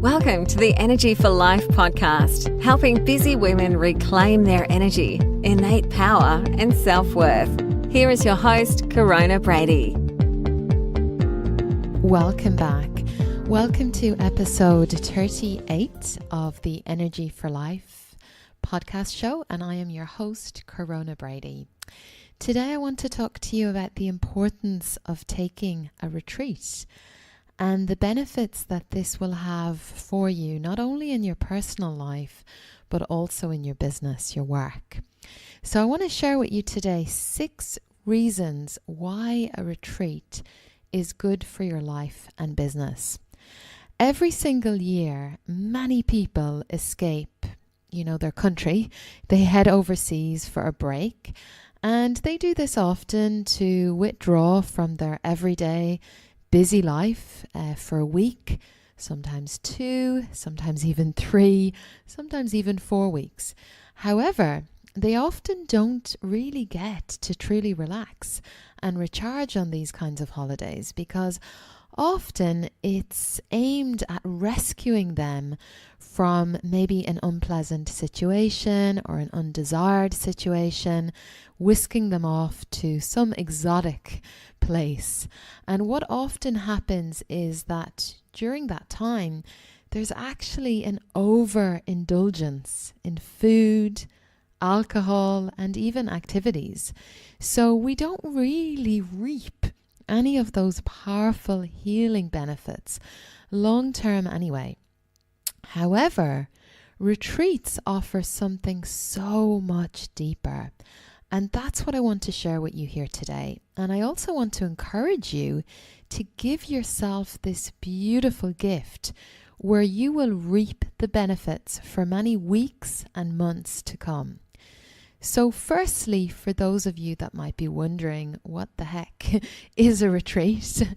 Welcome to the Energy for Life podcast, helping busy women reclaim their energy, innate power, and self-worth. Here is your host, Corona Brady. Welcome back. Welcome to episode 38 of the Energy for Life podcast show, and I am your host, Corona Brady. Today I want to talk to you about the importance of taking a retreat and the benefits that this will have for you, not only in your personal life, but also in your business, your work. So I want to share with you today 6 reasons why a retreat is good for your life and business. Every single year, many people escape, their country. They head overseas for a break, and they do this often to withdraw from their everyday busy life for a week, sometimes 2, sometimes even 3, sometimes even 4 weeks. However, they often don't really get to truly relax and recharge on these kinds of holidays because often it's aimed at rescuing them from maybe an unpleasant situation or an undesired situation, whisking them off to some exotic place. And what often happens is that during that time, there's actually an overindulgence in food, alcohol, and even activities. So we don't really reap any of those powerful healing benefits, long term anyway. However, retreats offer something so much deeper. And that's what I want to share with you here today. And I also want to encourage you to give yourself this beautiful gift where you will reap the benefits for many weeks and months to come. So firstly, for those of you that might be wondering what the heck is a retreat,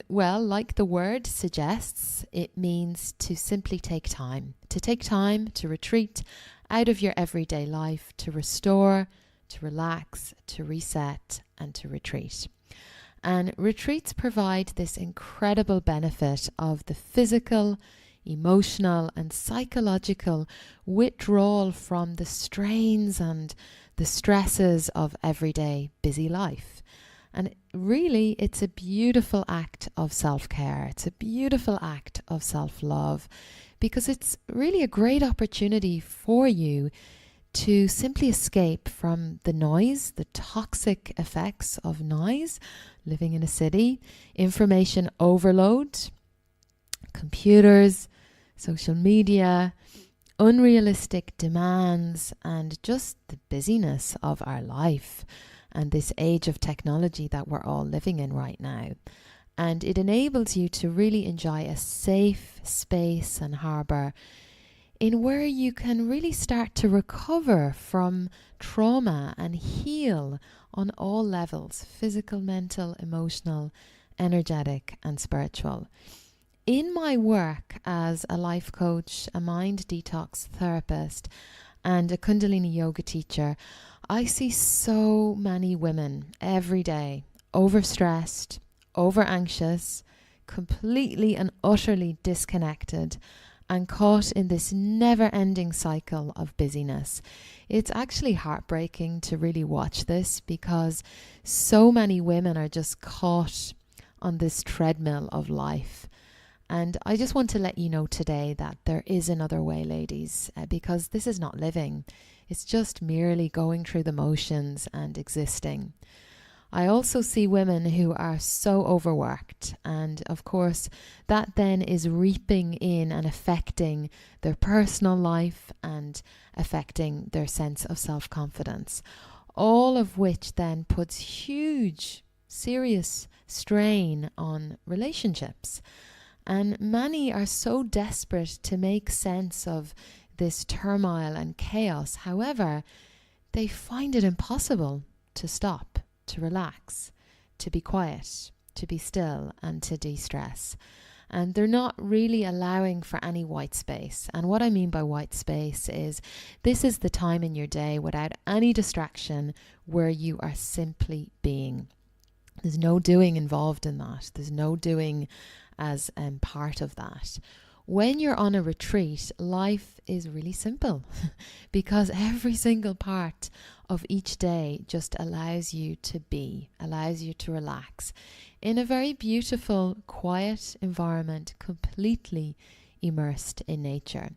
well, like the word suggests, it means to simply take time, to retreat out of your everyday life, to restore, to relax, to reset, and to retreat. And retreats provide this incredible benefit of the physical, emotional, and psychological withdrawal from the strains and the stresses of everyday busy life. And really, it's a beautiful act of self-care. It's a beautiful act of self-love because it's really a great opportunity for you to simply escape from the noise, the toxic effects of noise, living in a city, information overload, computers, social media, unrealistic demands, and just the busyness of our life and this age of technology that we're all living in right now. And it enables you to really enjoy a safe space and harbour in where you can really start to recover from trauma and heal on all levels: physical, mental, emotional, energetic, and spiritual. In my work as a life coach, a mind detox therapist, and a Kundalini yoga teacher, I see so many women every day overstressed, over anxious, completely and utterly disconnected, and caught in this never-ending cycle of busyness. It's actually heartbreaking to really watch this because so many women are just caught on this treadmill of life. And I just want to let you know today that there is another way, ladies, because this is not living. It's just merely going through the motions and existing. I also see women who are so overworked, and of course that then is reaping in and affecting their personal life and affecting their sense of self-confidence, all of which then puts huge, serious strain on relationships. And many are so desperate to make sense of this turmoil and chaos. However, they find it impossible to stop, to relax, to be quiet, to be still, and to de-stress. And they're not really allowing for any white space. And what I mean by white space is this is the time in your day without any distraction where you are simply being. There's no doing involved in that. There's no doing as part of that. When you're on a retreat, life is really simple because every single part of each day just allows you to be, allows you to relax in a very beautiful, quiet environment, completely immersed in nature.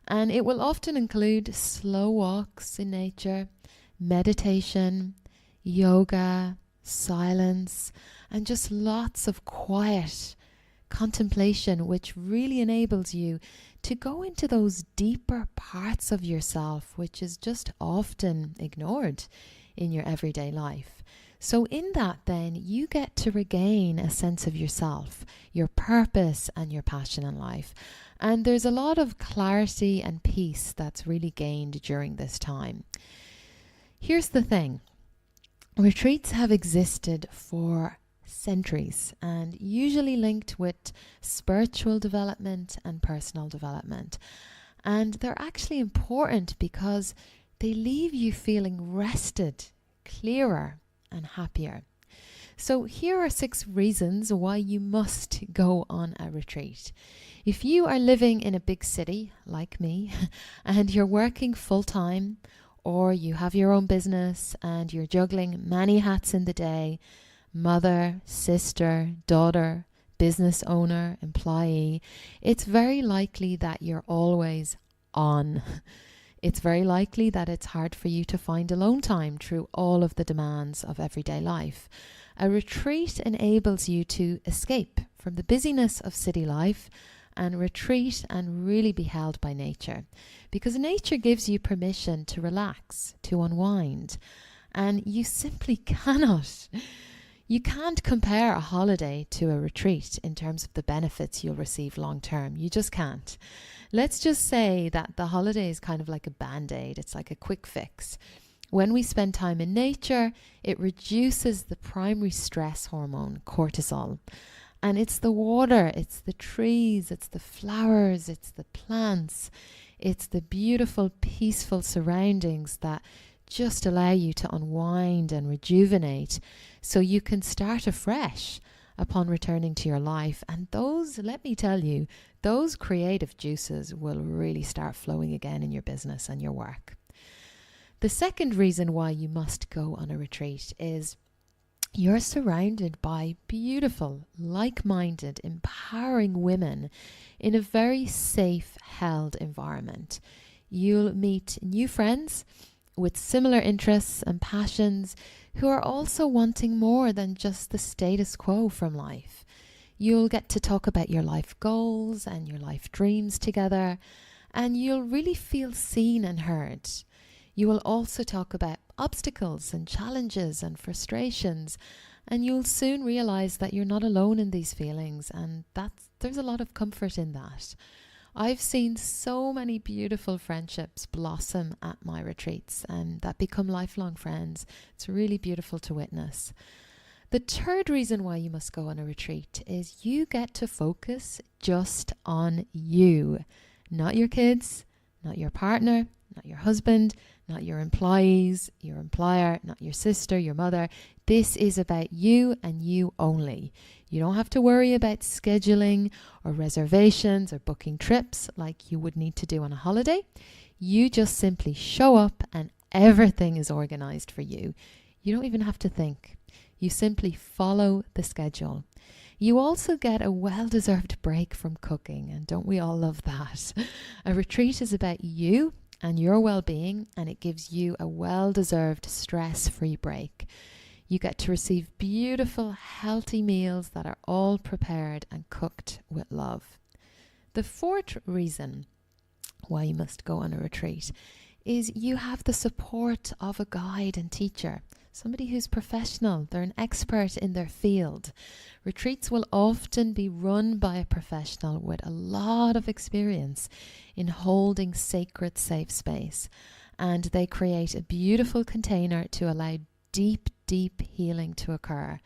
And it will often include slow walks in nature, meditation, yoga, silence, and just lots of quiet contemplation, which really enables you to go into those deeper parts of yourself, which is just often ignored in your everyday life. So in that, then, you get to regain a sense of yourself, your purpose and your passion in life. And there's a lot of clarity and peace that's really gained during this time. Here's the thing. Retreats have existed for centuries and usually linked with spiritual development and personal development. And they're actually important because they leave you feeling rested, clearer, and happier. So here are 6 reasons why you must go on a retreat. If you are living in a big city like me and you're working full-time, or you have your own business and you're juggling many hats in the day, mother, sister, daughter, business owner, employee, it's very likely that you're always on. It's very likely that it's hard for you to find alone time through all of the demands of everyday life. A retreat enables you to escape from the busyness of city life and retreat and really be held by nature, because nature gives you permission to relax, to unwind, and you simply cannot. You can't compare a holiday to a retreat in terms of the benefits you'll receive long term. You just can't. Let's just say that the holiday is kind of like a band-aid. It's like a quick fix. When we spend time in nature, it reduces the primary stress hormone, cortisol. And it's the water, it's the trees, it's the flowers, it's the plants, it's the beautiful, peaceful surroundings that just allow you to unwind and rejuvenate so you can start afresh upon returning to your life. And those, let me tell you, those creative juices will really start flowing again in your business and your work. The second reason why you must go on a retreat is you're surrounded by beautiful, like-minded, empowering women in a very safe, held environment. You'll meet new friends with similar interests and passions who are also wanting more than just the status quo from life. You'll get to talk about your life goals and your life dreams together, and you'll really feel seen and heard. You will also talk about obstacles and challenges and frustrations, and you'll soon realize that you're not alone in these feelings, and there's a lot of comfort in that. I've seen so many beautiful friendships blossom at my retreats and that become lifelong friends. It's really beautiful to witness. The third reason why you must go on a retreat is you get to focus just on you, not your kids, not your partner, not your husband, not your employees, your employer, not your sister, your mother. This is about you and you only. You don't have to worry about scheduling or reservations or booking trips like you would need to do on a holiday. You just simply show up and everything is organized for you. You don't even have to think. You simply follow the schedule. You also get a well-deserved break from cooking, and don't we all love that? A retreat is about you and your well-being, and it gives you a well-deserved stress-free break. You get to receive beautiful, healthy meals that are all prepared and cooked with love. The fourth reason why you must go on a retreat is you have the support of a guide and teacher, somebody who's professional, they're an expert in their field. Retreats will often be run by a professional with a lot of experience in holding sacred safe space, and they create a beautiful container to allow deep healing to occur.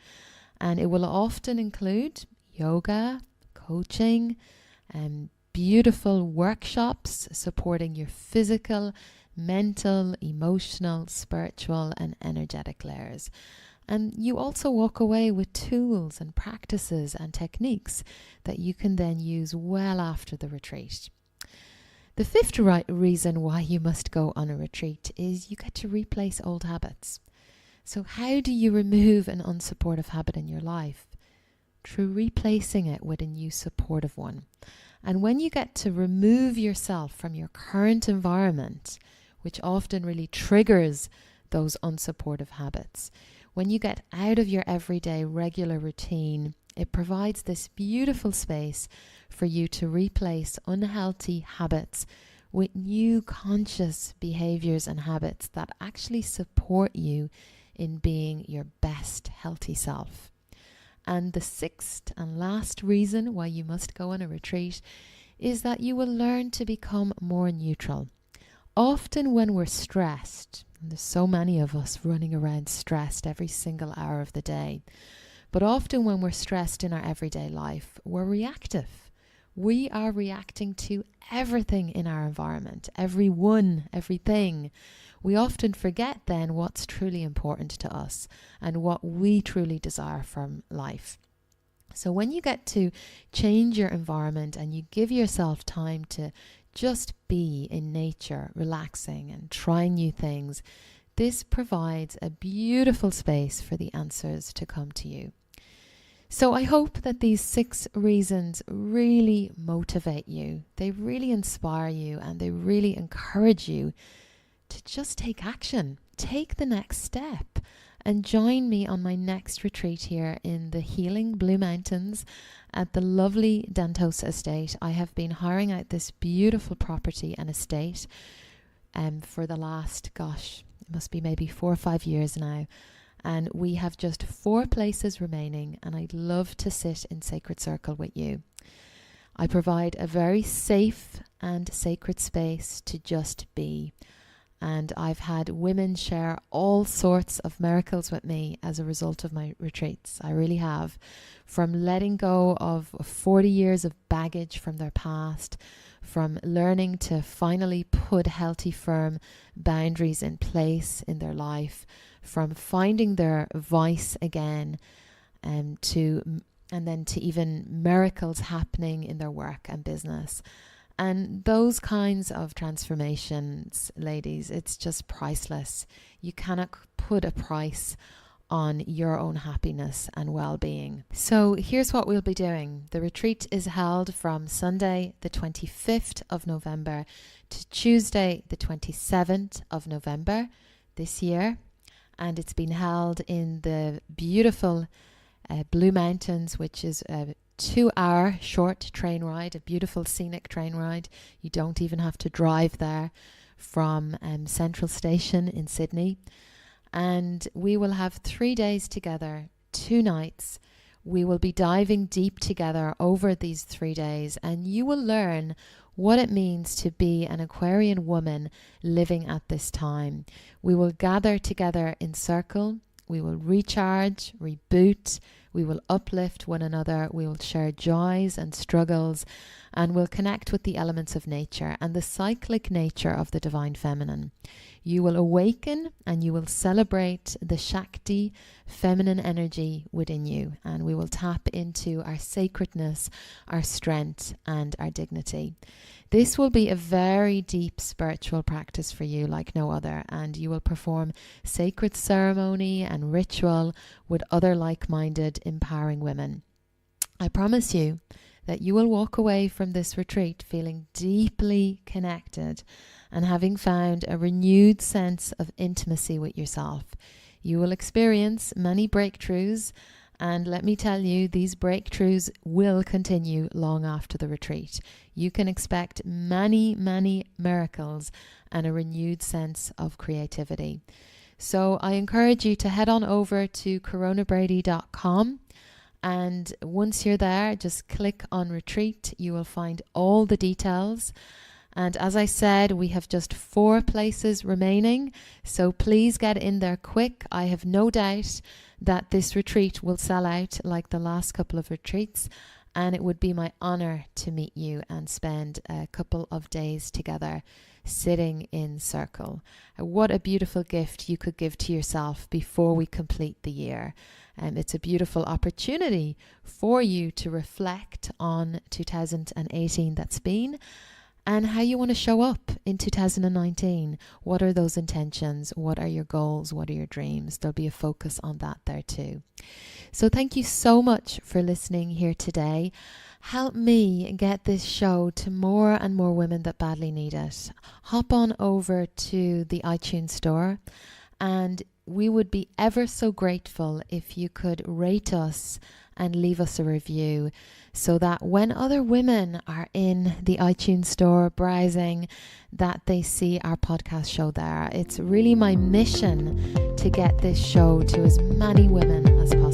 And it will often include yoga, coaching, and beautiful workshops supporting your physical, mental, emotional, spiritual, and energetic layers. And you also walk away with tools and practices and techniques that you can then use well after the retreat. The fifth reason why you must go on a retreat is you get to replace old habits. So how do you remove an unsupportive habit in your life? Through replacing it with a new supportive one. And when you get to remove yourself from your current environment, which often really triggers those unsupportive habits, when you get out of your everyday regular routine, it provides this beautiful space for you to replace unhealthy habits with new conscious behaviors and habits that actually support you in being your best healthy self. And the sixth and last reason why you must go on a retreat is that you will learn to become more neutral. Often when we're stressed, and there's so many of us running around stressed every single hour of the day, but often when we're stressed in our everyday life, we're reactive. We are reacting to everything in our environment, everything. We often forget then what's truly important to us and what we truly desire from life. So when you get to change your environment and you give yourself time to just be in nature, relaxing and trying new things, this provides a beautiful space for the answers to come to you. So I hope that these 6 reasons really motivate you. They really inspire you and they really encourage you to just take action, take the next step and join me on my next retreat here in the healing Blue Mountains at the lovely Dantosa estate. I have been hiring out this beautiful property and estate for the last, it must be maybe 4 or 5 years now. And we have just 4 places remaining and I'd love to sit in Sacred Circle with you. I provide a very safe and sacred space to just be. And I've had women share all sorts of miracles with me as a result of my retreats. I really have. From letting go of 40 years of baggage from their past, from learning to finally put healthy, firm boundaries in place in their life, from finding their voice again, and then to even miracles happening in their work and business. And those kinds of transformations, ladies, it's just priceless. You cannot put a price on your own happiness and well-being. So here's what we'll be doing. The retreat is held from Sunday the 25th of November to Tuesday the 27th of November this year. And it's been held in the beautiful Blue Mountains, which is a 2-hour short train ride, a beautiful scenic train ride. You don't even have to drive there from Central Station in Sydney. And we will have 3 days together, 2 nights. We will be diving deep together over these 3 days, and you will learn what it means to be an Aquarian woman living at this time. We will gather together in circle. We will recharge, reboot. We will uplift one another. We will share joys and struggles, and we'll connect with the elements of nature and the cyclic nature of the divine feminine. You will awaken and you will celebrate the Shakti feminine energy within you, and we will tap into our sacredness, our strength, and our dignity. This will be a very deep spiritual practice for you like no other, and you will perform sacred ceremony and ritual with other like-minded, empowering women. I promise you that you will walk away from this retreat feeling deeply connected and having found a renewed sense of intimacy with yourself. You will experience many breakthroughs, and let me tell you, these breakthroughs will continue long after the retreat. You can expect many, many miracles and a renewed sense of creativity. So I encourage you to head on over to coronabrady.com. And once you're there, just click on retreat. You will find all the details. And as I said, we have just 4 places remaining. So please get in there quick. I have no doubt that this retreat will sell out like the last couple of retreats. and it would be my honor to meet you and spend a couple of days together sitting in circle. What a beautiful gift you could give to yourself before we complete the year. It's a beautiful opportunity for you to reflect on 2018 that's been, and how you want to show up in 2019. What are those intentions? What are your goals? What are your dreams? There'll be a focus on that there too. So thank you so much for listening here today. Help me get this show to more and more women that badly need it. Hop on over to the iTunes store, and we would be ever so grateful if you could rate us and leave us a review, so that when other women are in the iTunes store browsing, that they see our podcast show there. It's really my mission to get this show to as many women as possible.